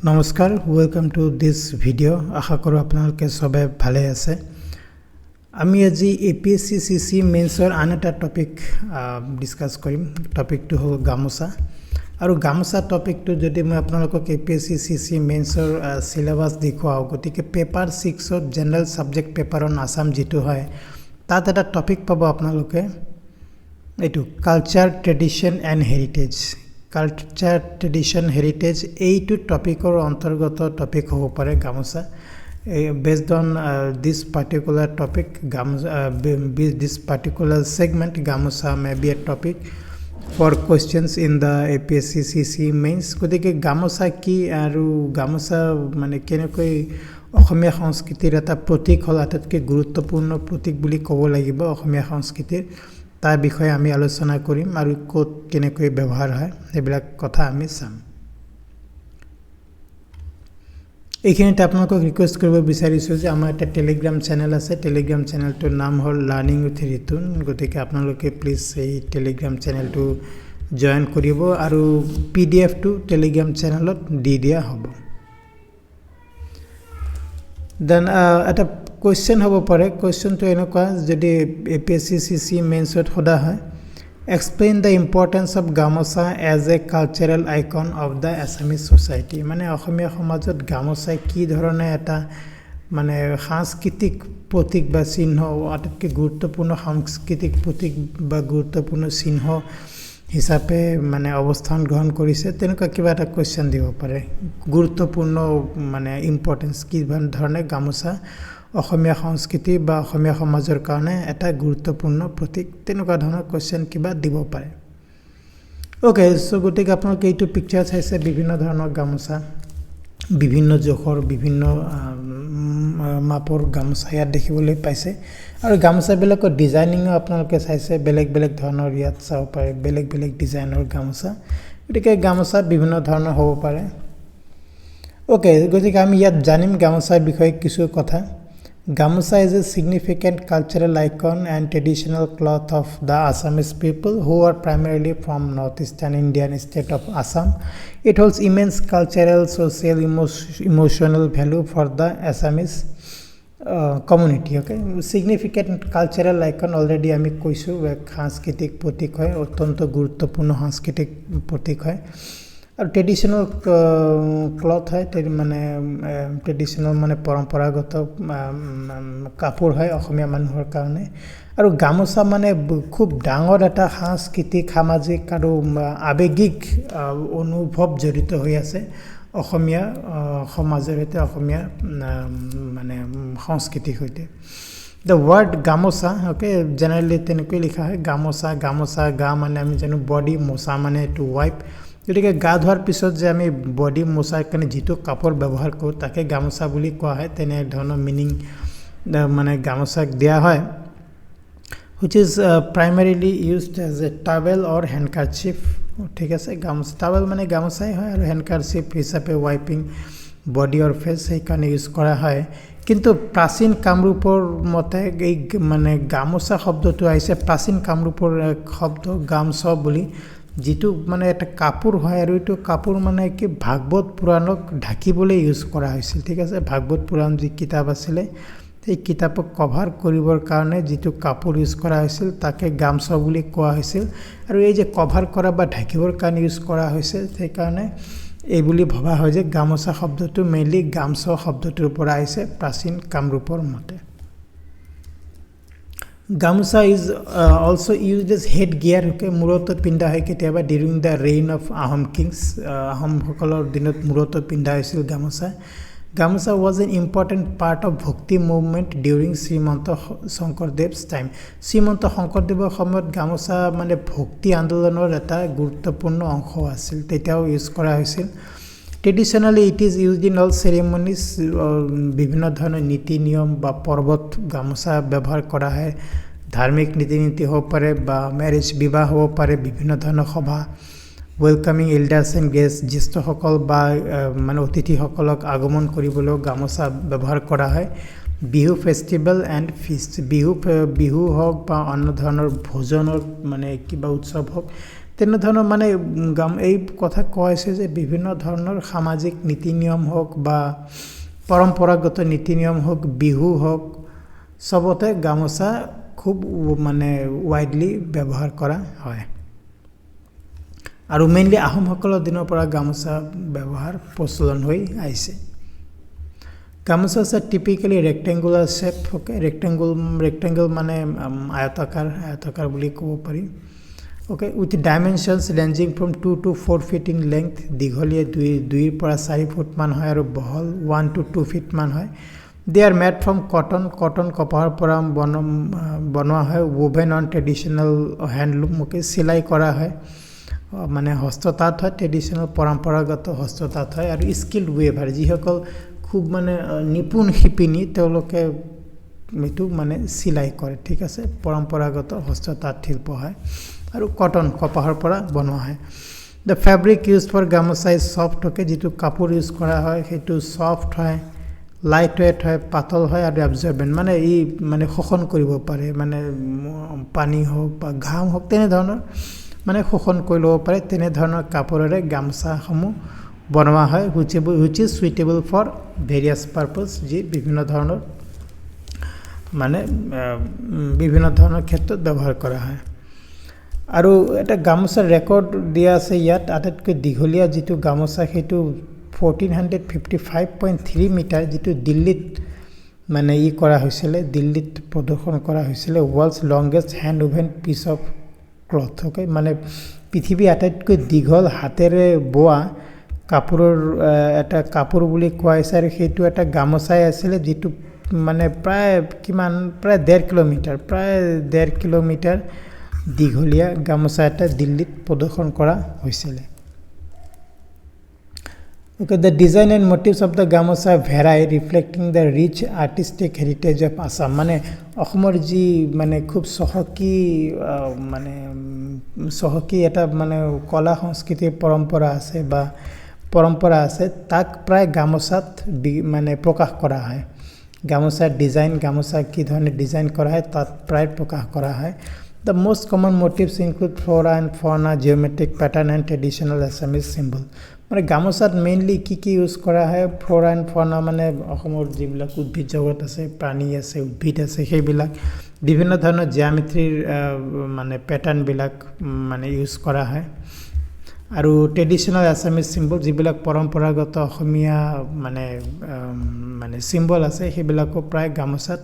নমস্কাৰ welcome to this video আশা কৰো আপোনালোকে সবে ভালে আছে আমি আজি APSC CCE মেইনছৰ আন এটা টপিক ডিসকাস কৰিম টপিকটো হ'ল গামোসা আৰু গামোসা টপিকটো যদি মই আপোনালোকক APSC CCE মেইনছৰ সিলেবাস দেখুৱাও গতিকে পেপাৰ 6 ৰ general subject paper on Assam যেটো হয় তাত এটা টপিক পাব আপোনালোকে এটো culture tradition and heritage Culture, tradition, heritage, এইটো টপিকৰ অন্তৰ্গত টপিক হ'ব পাৰে gamosa based on this particular topic this particular segment gamosa may be a topic for questions in the APSC CCE mains গতিকে গামোসা কি আৰু গামোসা মানে কেনেকৈ অসমীয়া সংস্কৃতিৰ এটা প্ৰতীক হল আটাইতকৈ গুৰুত্বপূৰ্ণ প্ৰতীক বুলি ক'ব লাগিব অসমীয়া সংস্কৃতিৰ তাৰ বিষয়ে আমি আলোচনা কৰিম আৰু কোট কেনেকৈ ব্যৱহাৰ হয় এইবিলাক কথা আমি চাম এইখিনিতে আপোনালোকক ৰিকুৱেষ্ট কৰিব বিচাৰিছো যে আমাৰ এটা টেলিগ্ৰাম চেনেল আছে টেলিগ্ৰাম চেনেলটোৰ নাম হ'ল লাৰ্নিং উইথ ৰিতুন গতিকে আপোনালোকে প্লিজ এই টেলিগ্ৰাম চেনেলটো জয়েন কৰিব আৰু PDF টো টেলিগ্ৰাম চেনেলত দি দিয়া হ'ব দেন এটা question hobo pare question to enokwa jodi APSC CCE mains ot hoda hoy explain the importance of gamosa as a cultural icon of the Assamese society mane asomia samajot gamosa ki dhorone eta mane সাংস্কৃতিক প্রতীক বা চিহ্ন আটাইতকৈ গুৰুত্বপূৰ্ণ সাংস্কৃতিক প্ৰতীক বা গুৰুত্বপূৰ্ণ চিহ্ন হিচাপে মানে অৱস্থান গ্ৰহণ কৰিছে তেনেকুৱা কিবা এটা কোৱেশ্চন দিব পাৰে গুৰুত্বপূৰ্ণ মানে ইম্পৰ্টেন্স কি ধৰণে গামোসা অসমীয়া সংস্কৃতি বা অসমীয়া সমাজৰ কাৰণে এটা গুৰুত্বপূৰ্ণ প্ৰতীক তেনেকুৱা ধৰণৰ কোৱেশ্চন কিবা দিব পাৰে ওকে সো গতিকে আপোনালোকে এইটো পিকচাৰ চাইছে বিভিন্ন ধৰণৰ গামোসা বিভিন্ন জোখৰ বিভিন্ন মাপৰ গামোসা ইয়াত দেখিবলৈ পাইছে আৰু গামোসাবিলাকৰ ডিজাইনিংও আপোনালোকে চাইছে বেলেগ বেলেগ ধৰণৰ ইয়াত চাব পাৰে বেলেগ বেলেগ ডিজাইনৰ গামোসা গতিকে গামোসা বিভিন্ন ধৰণৰ হ'ব পাৰে ওকে গতিকে আমি ইয়াত জানিম গামোসাৰ বিষয়ে কিছু কথা Gamosa is a significant cultural icon and traditional cloth of the Assamese people who are primarily from northeastern Indian state of Assam. It holds immense cultural, social, emotional value for the Assamese community. Okay, significant cultural icon already আমি কৈছো সাংস্কৃতিক প্ৰতীক হয় অত্যন্ত গুৰুত্বপূৰ্ণ সাংস্কৃতিক প্ৰতীক হয় আৰু ট্ৰেডিশনাল cloth হয় মানে ট্ৰেডিশনাল মানে পৰম্পৰাগত কাপোৰ হয় অসমীয়া মানুহৰ কাৰণে আৰু গামোসা মানে খুব ডাঙৰ এটা সাংস্কৃতিক সামাজিক আৰু আবেগিক অনুভৱ জড়িত হৈ আছে অসমীয়া সমাজৰ সৈতে অসমীয়া মানে সংস্কৃতিৰ সৈতে The word gamosa okay generally তেনেকৈ লিখা হয় গামোসা গা মানে আমি জানো বডি মোসা মানে টু ওয়াইপ গতিকে গা ধোৱাৰ পিছত যে আমি বডি মোছাৰ কাৰণে যেটো কাপোৰ ব্যৱহাৰ কৰো তাকে গামোসা বুলি কোৱা হয় তেনে ধৰণৰ মিনিং মানে গামোসাক দিয়া হয় which is primarily used as a towel or handkerchief ঠিক আছে গামোসা টাৱেল মানে গামোসাই হয় আৰু handkerchief হিচাপে ওয়াইপিং বডি অৰ ফেস এই কাৰণে ইউজ কৰা হয় কিন্তু প্ৰাচীন কামৰূপৰ মতে এই মানে গামোসা শব্দটো আহিছে প্ৰাচীন কামৰূপৰ শব্দ গামছা বুলি যেটো মানে এটা কাপোৰ হয় আৰু এটো কাপোৰ মানে কি ভাগৱত পুৰাণক ঢাকিবলৈ ইউজ কৰা হৈছিল ঠিক আছে ভাগৱত পুৰাণ যি কিতাপ আছিল এই কিতাপক কভাৰ কৰিবৰ কাৰণে যেটো কাপোৰ ইউজ কৰা হৈছিল তাকে গামছা বুলি কোৱা হৈছিল আৰু এই যে কভাৰ কৰা বা ঢাকিবৰ কাৰণে ইউজ কৰা হৈছিল সেই কাৰণে এই বুলি ভাবা হয় যে গামোসা শব্দটো মেইনলি গামছা শব্দটোৰ পৰা আহিছে প্ৰাচীন কামৰূপৰ মতে Gamosa is also used as headgear okay muroto pinda hai ketiaba during the reign of Ahom kings Ahom hokolor dinot muroto pinda hoisil Gamosa was an important part of bhakti movement during Srimanto Shankardev's time Srimanto Shankardevor সময়ত Gamosa মানে ভক্তি আন্দোলনৰ এটা গুৰুত্বপূৰ্ণ অংশ আছিল তেতিয়াও use কৰা হৈছিল Traditionally, it is used in all ceremonies. বিভিন্ন ধৰণৰ নীতি নিয়ম বা পৰ্বত গামোসা ব্যৱহাৰ কৰা হয় ধাৰ্মিক নীতি নীতি হ'ব পাৰে বা ম্যাৰেজ বিবাহ হ'ব পাৰে বিভিন্ন ধৰণৰ সভা ওয়েলকামিং এল্ডাৰ্স এণ্ড গেস্ট জ্যেষ্ঠসকল বা মানে অতিথিসকলক আগমন কৰিবলৈ গামোসা ব্যৱহাৰ কৰা হয় Bihu festival and feast Bihu হওক বা অন্য ধৰণৰ ভোজনৰ মানে কিবা উৎসৱ হওক তেনেধৰণৰ মানে এই কথা কৈছে যে বিভিন্ন ধৰণৰ সামাজিক নীতি নিয়ম হওক বা পৰম্পৰাগত নীতি নিয়ম হওক বিহু হওক সবতে গামোচা খুব মানে ওয়াইডলি ব্যৱহাৰ কৰা হয় আৰু মেইনলি আহোমসকলৰ দিনৰ পৰা গামোচা ব্যৱহাৰ প্ৰচলন হৈ আহিছে গামোচা is a typically rectangular shape okay rectangle মানে আয়তাকাৰ বুলি ক'ব পাৰি okay with dimensions ranging from 2 to 4 feet in length দীঘলীয়া 2 পৰা 4 ফুট মান হয় আৰু বহল 1 to 2 feet মান হয় they are made from cotton কপাহৰ পৰা বনোৱা হয় woven on traditional handloom okay সিলাই কৰা হয় মানে হস্ততাঁত হয় ট্ৰেডিশনাল পৰম্পৰাগত হস্ততাঁত হয় আৰু স্কিল্ড ওয়েভাৰ যিসকল খুব মানে নিপুণ শিপিনী তেওঁলোকে মিটু মানে সিলাই কৰে ঠিক আছে পৰম্পৰাগত হস্ততাঁত শিল্প হয় আৰু কটন কপাহৰ পৰা বনোৱা হয় the fabric used for gamosa is soft okay যেটো কাপোৰ ইউজ কৰা হয় হেতু সফট হয় লাইট ওয়েট হয় পাতল হয় আৰু অ্যাবজৰ্বেন্ট মানে ই মানে শোষণ কৰিব পাৰে মানে পানী হোক বা ঘাম হোক তেনে ধৰণৰ মানে শোষণ কৰি ল'ব পাৰে তেনে ধৰণৰ কাপোৰেৰে গামছাসমূহ বনোৱা হয় which is suitable for various purpose যি বিভিন্ন ধৰণৰ মানে বিভিন্ন ধৰণৰ ক্ষেত্ৰত ব্যৱহাৰ কৰা হয় আৰু এটা গামছাৰ ৰেকৰ্ড দিয়া আছে ইয়াত আটাইতকৈ দীঘলীয়া যেটো গামছা হেতু 1455.3 মিটাৰ যেটো দিল্লীত মানে ই কৰা হৈছিল দিল্লীত প্ৰদৰ্শন কৰা হৈছিল world's longest hand woven piece of cloth okay মানে পৃথিৱী আটাইতকৈ দীঘল হাতেৰে বোৱা কাপোৰৰ এটা কাপোৰ বুলি কোৱা হৈছে আৰু হেতু এটা গামছাই আছিল যেটো মানে প্ৰায় 1.5 কিলোমিটাৰ দীঘলীয়া গামছা এটা দিল্লীত প্ৰদৰ্শন কৰা হৈছিল Okay, the design and motifs of the gamosa vary, reflecting the rich artistic heritage of Assam. মানে অসমৰ যি মানে খুব সহকী এটা মানে কলা সংস্কৃতিৰ পৰম্পৰা আছে তাক প্ৰায় গামোচাত মানে প্ৰকাশ কৰা হয় গামোচাৰ ডিজাইন গামোচা কি ধৰণে ডিজাইন কৰা হয় তাত প্ৰায় প্ৰকাশ কৰা হয় The most common motifs include flora and fauna, geometric pattern and traditional Assamese symbol. মানে গামোচাত মেইনলি কি ইউজ কৰা হয় ফ্লোৰা এন্ড ফনা মানে অসমৰ যিবিলাক উদ্ভিদ জগত আছে প্ৰাণী আছে উদ্ভিদ আছে সেইবিলাক বিভিন্ন ধৰণৰ জিওমেট্ৰিৰ মানে প্যাটাৰ্ন বিলাক মানে ইউজ কৰা হয় আৰু ট্ৰেডিশনাল আসামিজ সিম্বল যিবিলাক পৰম্পৰাগত অসমীয়া মানে সিম্বল আছে সেইবিলাকো প্ৰায় গামোচাত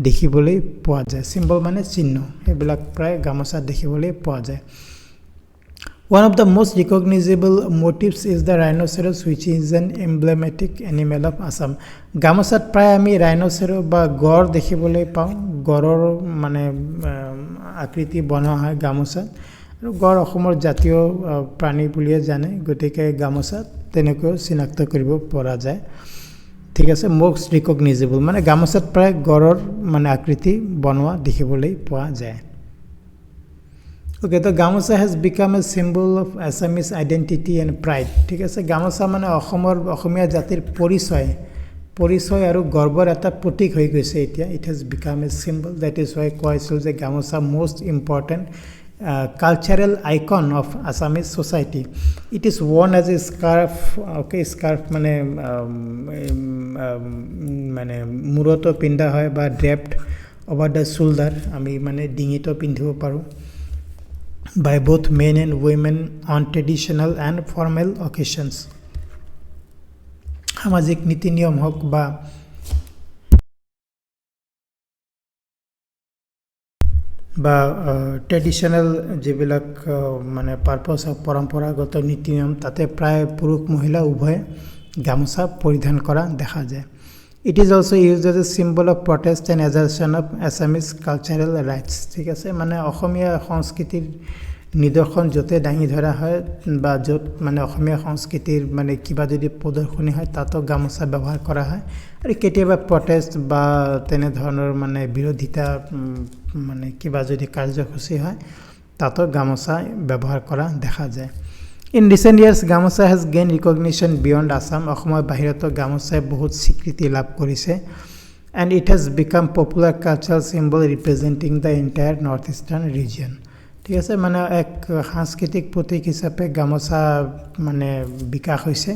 দেখিবলৈ পোৱা যায় সিম্বল মানে চিহ্ন সেইবিলাক প্ৰায় গামোচাত দেখিবলৈ পোৱা যায় One of the most recognizable motifs is the rhinoceros, which is an emblematic animal of Assam. Gamosat প্ৰায় আমি rhinoceros বা গড় দেখিবলৈ পাওঁ গড়ৰ মানে আকৃতি বনোৱা হয় গামোচাত আৰু গড় অসমৰ জাতীয় প্ৰাণী বুলিয়ে জানে গতিকে গামোচাত তেনেকৈ চিনাক্ত কৰিব পৰা যায় ঠিক আছে most recognizable মানে গামোচাত প্ৰায় গড়ৰ মানে আকৃতি বনোৱা দেখিবলৈ পোৱা যায় Okay, the Gamosa has become a symbol of Assamese identity and pride. ঠিক আছে গামোচা মানে অসমীয়া জাতিৰ পৰিচয় আৰু গৰ্বৰ এটা প্ৰতীক হৈ গৈছে এতিয়া it has become a symbol that is why কৈছিল যে গামোচা most important cultural icon of Assamese society. It is worn as a scarf okay scarf মানে মূৰত পিন্ধা হয় বা draped over the shoulder আমি মানে ডিঙিটো পিন্ধিব পাৰো by both men and women on traditional and formal occasions সামাজিক নীতি নিয়ম হোক বা ট্ৰেডিশনাল যিবিলাক মানে পাৰপস অফ পৰম্পৰাগত নীতি নিয়ম তাতে প্ৰায় পুৰুষ মহিলা উভয় গামোচা পৰিধান কৰা দেখা যায় It is also used as a symbol of protest and assertion of Assamese cultural rights. ঠিক আছে মানে অসমীয়া সংস্কৃতিৰ নিদৰ্শন যতে দাঙি ধৰা হয় বা যত মানে অসমীয়া সংস্কৃতিৰ মানে কিবা যদি প্ৰদৰ্শনী হয় তাতো গামোচা ব্যৱহাৰ কৰা হয় আৰু কেতিয়াবা প্ৰটেষ্ট বা তেনে ধৰণৰ মানে বিৰোধিতা মানে কিবা যদি কাৰ্যসূচী হয় তাতো গামোচা ব্যৱহাৰ কৰা দেখা যায় In recent years, Gamosa has gained recognition beyond Assam. অসমৰ বাহিৰতো গামোচাই বহুত স্বীকৃতি লাভ কৰিছে and it has become popular cultural symbol representing the entire northeastern region. ঠিক আছে মানে এক সাংস্কৃতিক প্ৰতীক হিচাপে গামোচা মানে বিকাশ হৈছে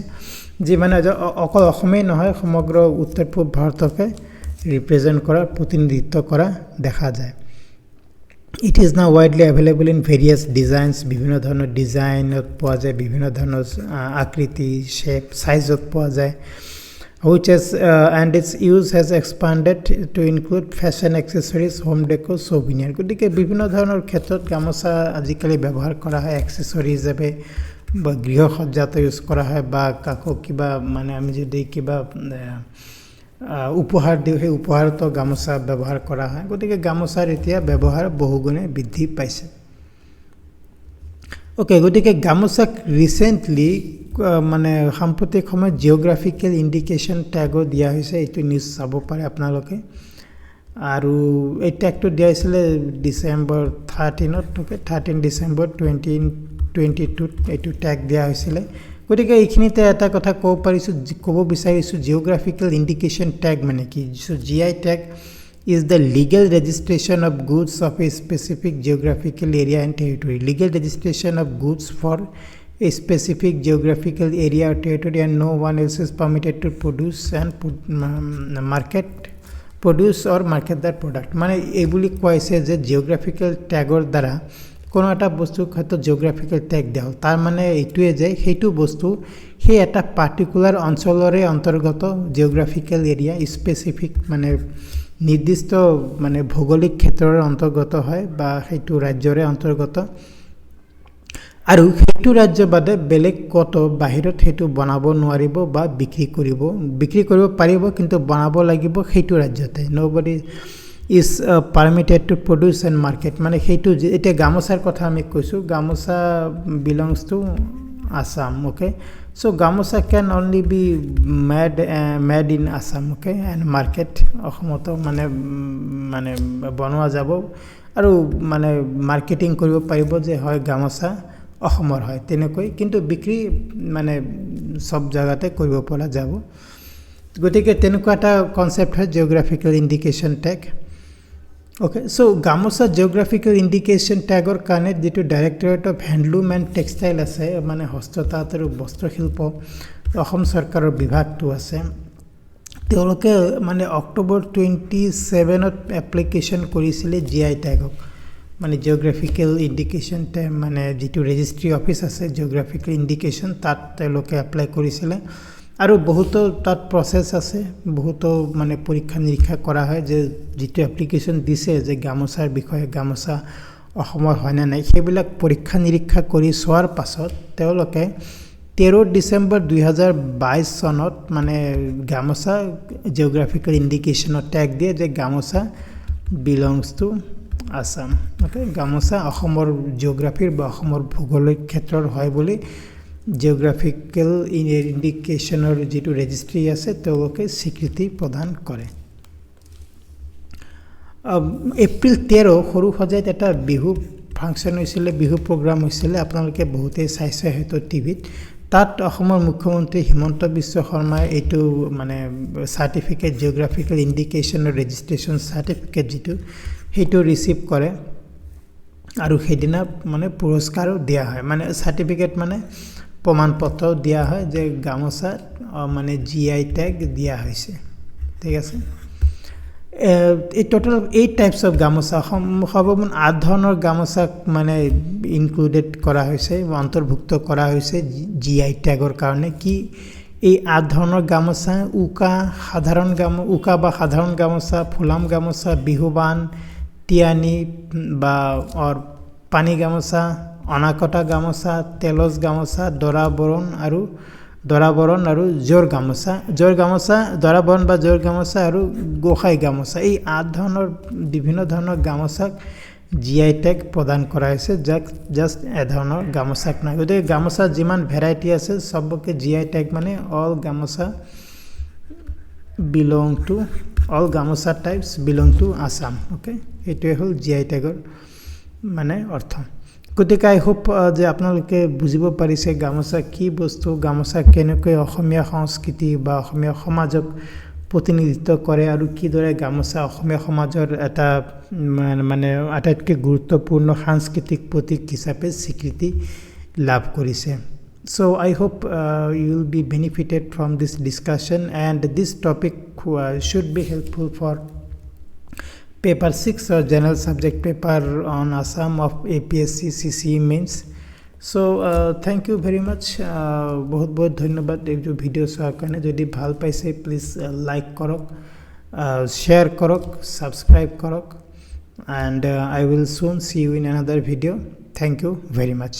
যি মানে অকল অসমেই নহয় সমগ্ৰ উত্তৰ পূব ভাৰতকে ৰিপ্ৰেজেন্ট কৰা প্ৰতিনিধিত্ব কৰা দেখা যায় It is now widely available in various designs বিভিন্ন ধৰণৰ ডিজাইনত পোৱা যায় বিভিন্ন ধৰণৰ আকৃতি শেপ সাইজত পোৱা যায় which has and its use has expanded to include fashion accessories home decor souvenir গতিকে বিভিন্ন ধৰণৰ ক্ষেত্ৰত গামোচা আজিকালি ব্যৱহাৰ কৰা হয় অ্যাকসেসৰি হিচাপে বা গৃহসজ্জাত ইউজ কৰা হয় বা কাকো কিবা মানে আমি যদি কিবা উপহাৰ দিও সেই উপহাৰত গামোচা ব্যবহাৰ কৰা হয় গতিকে গামোচাৰ এতিয়া ব্যৱহাৰ বহুগুণে বৃদ্ধি পাইছে ওকে গতিকে গামোচাক ৰিসেন্টলি মানে সাম্প্ৰতিক সময় জিওগ্ৰাফিক্যাল ইন্ডিকেশন ট্যাগো দিয়া হৈছে এটো নিউজ চাব পাৰে আপোনালোকে আৰু এই ট্যাগটো দিয়া হৈছিল ডিসেম্বৰ 13ত ওকে 13 ডিসেম্বৰ 2022 এটো ট্যাগ দিয়া হৈছিল গতিকে এইখিনিতে এটা কথা ক'ব বিচাৰিছো জিওগ্ৰাফিক্যাল ইন্ডিকেশন ট্যাগ মানে কি so GI tag is the legal registration of goods of a specific geographical area and territory legal registration of goods for a specific geographical area or territory and no one else is permitted to produce and market that product মানে এইবুলি কৈছে যে জিওগ্ৰাফিক্যাল ট্যাগৰ দ্বাৰা কোনো এটা বস্তুৰ ক্ষেত্ৰত জিওগ্ৰাফিক্যাল tag দিয়া হয় তাৰ মানে এইটোৱে যে সেইটো বস্তু সেই এটা পাৰ্টিকুলাৰ অঞ্চলৰে অন্তৰ্গত জিওগ্ৰাফিক্যাল এৰিয়া স্পেসিফিক মানে নিৰ্দিষ্ট মানে ভৌগোলিক ক্ষেত্ৰৰ অন্তৰ্গত হয় বা সেইটো ৰাজ্যৰে অন্তৰ্গত আৰু সেইটো ৰাজ্য বাদে বেলেগ কত বাহিৰত সেইটো বনাব নোৱাৰিব বা বিক্ৰী কৰিব পাৰিব কিন্তু বনাব লাগিব সেইটো ৰাজ্যতে nobody is permitted to produce and market মানে সেইটো এটা গামোচাৰ কথা আমি কৈছো গামোচা belongs to Assam okay so gamosa can only be made in Assam okay and market অসমত মানে বনোৱা যাব আৰু মানে মাৰ্কেটিং কৰিব পাৰিব যে হয় গামোচা অসমৰ হয় তেনেকৈ কিন্তু বিক্ৰী মানে সব জায়গাতে কৰিব পৰা যাব গতিকে তেনেকুৱা এটা কনসেপ্ট হয় geographical indication tag Okay, so Gamosa geographical indication tagor কাৰণে যেটো directorate of handloom and textile আছে মানে হস্ততাঁত আৰু বস্ত্ৰশিল্প অসম চৰকাৰৰ বিভাগটো আছে তেওঁলোকে মানে অক্টোবৰ 27ত এপ্লিকেশন কৰিছিল জিআই ট্যাগক মানে জিওগ্ৰাফিক্যাল ইন্ডিকেশন ট্যাগ মানে যেটো ৰেজিষ্ট্ৰি অফিস আছে জিওগ্ৰাফিক্যাল ইন্ডিকেশন তাত তেওঁলোকে এপ্লাই কৰিছিল আৰু বহুত তাত প্ৰসেস আছে বহুত মানে পৰীক্ষা নিৰীক্ষা কৰা হয় যে যেটো এপ্লিকেশন দিছে যে গামোচাৰ বিষয়ে গামোচা অসমৰ হয় না নাই সেইবিলাক পৰীক্ষা নিৰীক্ষা কৰি সোৱাৰ পাছত তেওঁলোকে 13 ডিসেম্বৰ 2022 সনত মানে গামোচা জিওগ্ৰাফিক্যাল ইন্ডিকেশন ট্যাগ দিয়ে যে গামোচা belongs to Assam ওকে গামোচা অসমৰ জিওগ্ৰাফিৰ বা অসমৰ ভৌগোলিক ক্ষেত্ৰৰ হয় বুলি জিওগ্ৰাফিক্যাল ইন্ডিকেশনৰ যেটো ৰেজিষ্ট্ৰি আছে তেওঁলোকে স্বীকৃতি প্ৰদান কৰে এপ্ৰিল 13 সৰু সজাইত এটা বিহু ফাংচন হৈছিল বিহু প্ৰগ্ৰাম হৈছিল আপোনালোকে বহুতে চাইছে হয়তো টিভিত তাত অসমৰ মুখ্যমন্ত্ৰী হিমন্ত বিশ্ব শৰ্মাই এটো মানে সাৰ্টিফিকেট জিওগ্ৰাফিক্যাল ইন্ডিকেশনৰ ৰেজিষ্ট্ৰেচন সাৰ্টিফিকেট যেটো হেটো ৰিসিভ কৰে আৰু হেদিনা মানে পুৰস্কাৰো দিয়া হয় মানে সাৰ্টিফিকেট মানে প্ৰমাণপত্ৰ দিয়া হয় যে গামোচা মানে জিআই ট্যাগ দিয়া হৈছে ঠিক আছে এই টোটাল 8 টাইপস অফ গামোচা সৰ্বমুঠ 8 ধৰণৰ গামোচা মানে ইনক্লুডেড কৰা হৈছে অন্তৰ্ভুক্ত কৰা হৈছে জিআই ট্যাগৰ কাৰণে কি এই 8 ধৰণৰ গামোচা উকা বা সাধাৰণ গামোচা ফুলাম গামোচা বিহুবান টিয়ানি বা পানী গামোচা অনাকটা গামোচা তেলজ গামোচা দৰাবৰণ আৰু জোৰ গামোচা দৰাবৰণ বা জোৰ গামোচা আৰু গোখাই গামোচা এই 8 ধৰণৰ বিভিন্ন ধৰণৰ গামোচাক জিআই ট্যাগ প্ৰদান কৰা হৈছে জাস্ট এ ধৰণৰ গামোচাক নাই গতিকে গামোচা যিমান ভেৰাইটি আছে সবকে জিআই ট্যাগ মানে all gamosa types belong to Assam okay এটোৱে হল জিআই ট্যাগৰ মানে অৰ্থ গতিকে আই হোপ যে আপোনালোকে বুজিব পাৰিছে গামোচা কি বস্তু গামোচা কেনেকৈ অসমীয়া সংস্কৃতি বা অসমীয়া সমাজক প্ৰতিনিধিত্ব কৰে আৰু কিদৰে গামোচা অসমীয়া সমাজৰ এটা মানে আটাইতকৈ গুৰুত্বপূৰ্ণ সাংস্কৃতিক প্ৰতীক হিচাপে স্বীকৃতি লাভ কৰিছে so I hope you will be benefited from this discussion and this topic should be helpful for paper 6 or general subject paper on Assam of APSC CCE mains so thank you very much বহুত বহুত ধন্যবাদ এই video চোৱাৰ কাৰণে যদি ভাল পাইছে please like কৰক শ্বেয়াৰ কৰক সাবস্ক্ৰাইব কৰক and I will soon see you in another video thank you very much